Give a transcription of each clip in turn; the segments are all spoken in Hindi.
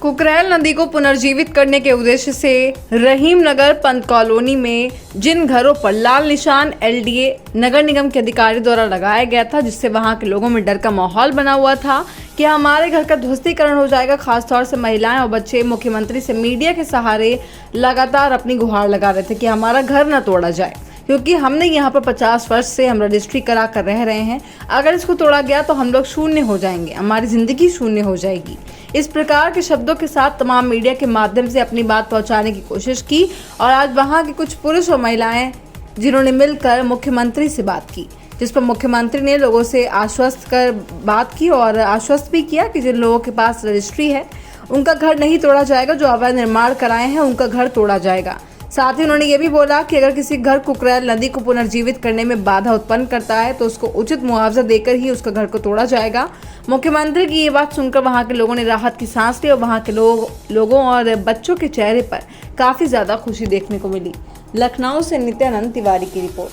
कुकरेल नदी को पुनर्जीवित करने के उद्देश्य से रहीम नगर पंत कॉलोनी में जिन घरों पर लाल निशान एलडीए नगर निगम के अधिकारी द्वारा लगाया गया था, जिससे वहां के लोगों में डर का माहौल बना हुआ था कि हमारे घर का ध्वस्तीकरण हो जाएगा। खासतौर से महिलाएं और बच्चे मुख्यमंत्री से मीडिया के सहारे लगातार अपनी गुहार लगा रहे थे कि हमारा घर न तोड़ा जाए, क्योंकि हमने यहाँ पर 50 वर्ष से हम रजिस्ट्री करा कर रह रहे हैं। अगर इसको तोड़ा गया तो हम लोग शून्य हो जाएंगे, हमारी ज़िंदगी शून्य हो जाएगी। इस प्रकार के शब्दों के साथ तमाम मीडिया के माध्यम से अपनी बात पहुंचाने की कोशिश की और आज वहां के कुछ पुरुष और महिलाएं जिन्होंने मिलकर मुख्यमंत्री से बात की, जिस पर मुख्यमंत्री ने लोगों से आश्वस्त कर बात की और आश्वस्त भी किया कि जिन लोगों के पास रजिस्ट्री है उनका घर नहीं तोड़ा जाएगा, जो अवैध निर्माण कराए हैं उनका घर तोड़ा जाएगा। साथ ही उन्होंने ये भी बोला कि अगर किसी घर कुकरेल नदी को पुनर्जीवित करने में बाधा उत्पन्न करता है तो उसको उचित मुआवजा देकर ही उसका घर को तोड़ा जाएगा। मुख्यमंत्री की ये बात सुनकर वहां के लोगों ने राहत की सांस ली और वहां के लोगों और बच्चों के चेहरे पर काफी ज्यादा खुशी देखने को मिली। लखनऊ से नित्यानंद तिवारी की रिपोर्ट।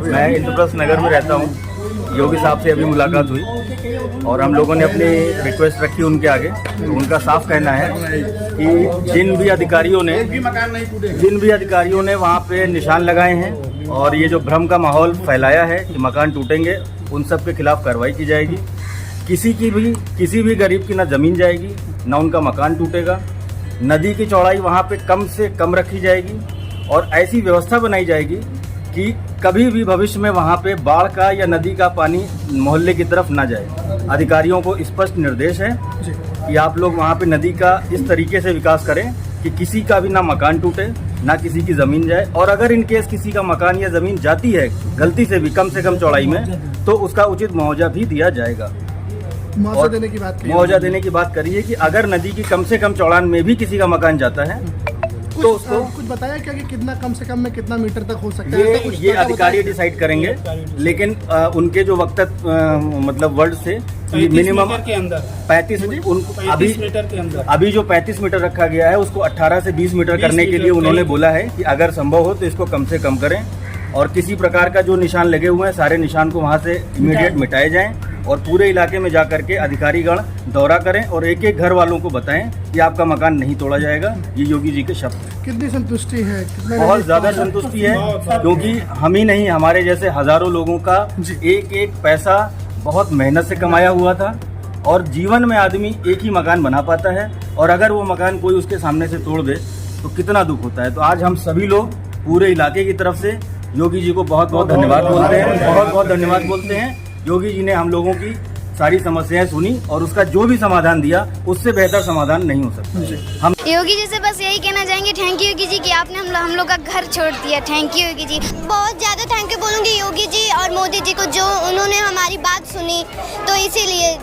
मैं इंद्रप्रस्थ नगर में रहता हूँ। योगी साहब से अभी मुलाकात हुई और हम लोगों ने अपनी रिक्वेस्ट रखी उनके आगे। तो उनका साफ कहना है कि जिन भी अधिकारियों ने वहाँ पे निशान लगाए हैं और ये जो भ्रम का माहौल फैलाया है कि मकान टूटेंगे, उन सब के खिलाफ कार्रवाई की जाएगी। किसी भी गरीब की ना ज़मीन जाएगी, ना उनका मकान टूटेगा। नदी की चौड़ाई वहाँ पे कम से कम रखी जाएगी और ऐसी व्यवस्था बनाई जाएगी कि कभी भी भविष्य में वहाँ पे बाढ़ का या नदी का पानी मोहल्ले की तरफ ना जाए। अधिकारियों को स्पष्ट निर्देश है कि आप लोग वहाँ पे नदी का इस तरीके से विकास करें कि किसी का भी ना मकान टूटे, ना किसी की ज़मीन जाए, और अगर इन केस किसी का मकान या ज़मीन जाती है गलती से भी कम चौड़ाई में, तो उसका उचित मुआवजा भी दिया जाएगा। मुआवजा देने की बात करिए कि अगर नदी की कम से कम चौड़ान में भी किसी का मकान जाता है तो उसको कुछ बताया क्या कि कितना कम से कम में कितना मीटर तक हो सकता है? ये अधिकारी डिसाइड करेंगे, लेकिन उनके जो वक्तव्य मतलब वर्ड से मिनिमम 35 मीटर के अंदर अभी जो 35 मीटर रखा गया है उसको 18 से 20 मीटर करने के लिए उन्होंने बोला है कि अगर संभव हो तो इसको कम से कम करें और किसी प्रकार का जो निशान लगे हुए हैं सारे निशान को वहाँ से इमीडिएट मिटाए जाएं और पूरे इलाके में जाकर के अधिकारीगण दौरा करें और एक एक घर वालों को बताएं कि आपका मकान नहीं तोड़ा जाएगा। ये योगी जी के शब्द। कितनी संतुष्टि है? बहुत ज्यादा संतुष्टि है, क्योंकि हम ही नहीं, हमारे जैसे हजारों लोगों का एक एक पैसा बहुत मेहनत से कमाया हुआ था और जीवन में आदमी एक ही मकान बना पाता है और अगर वो मकान कोई उसके सामने से तोड़ दे तो कितना दुख होता है। तो आज हम सभी लोग पूरे इलाके की तरफ से योगी जी को बहुत बहुत धन्यवाद बोलते हैं। योगी जी ने हम लोगों की सारी समस्याएं सुनी और उसका जो भी समाधान दिया उससे बेहतर समाधान नहीं हो सकता। हम योगी जी से बस यही कहना चाहेंगे, थैंक यू योगी जी कि आपने हम लोग का घर छोड़ दिया। थैंक यू योगी जी, बहुत ज़्यादा थैंक यू बोलूँगी योगी जी और मोदी जी को, जो उन्होंने हमारी बात सुनी। तो इसीलिए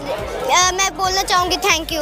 मैं बोलना चाहूँगी थैंक यू।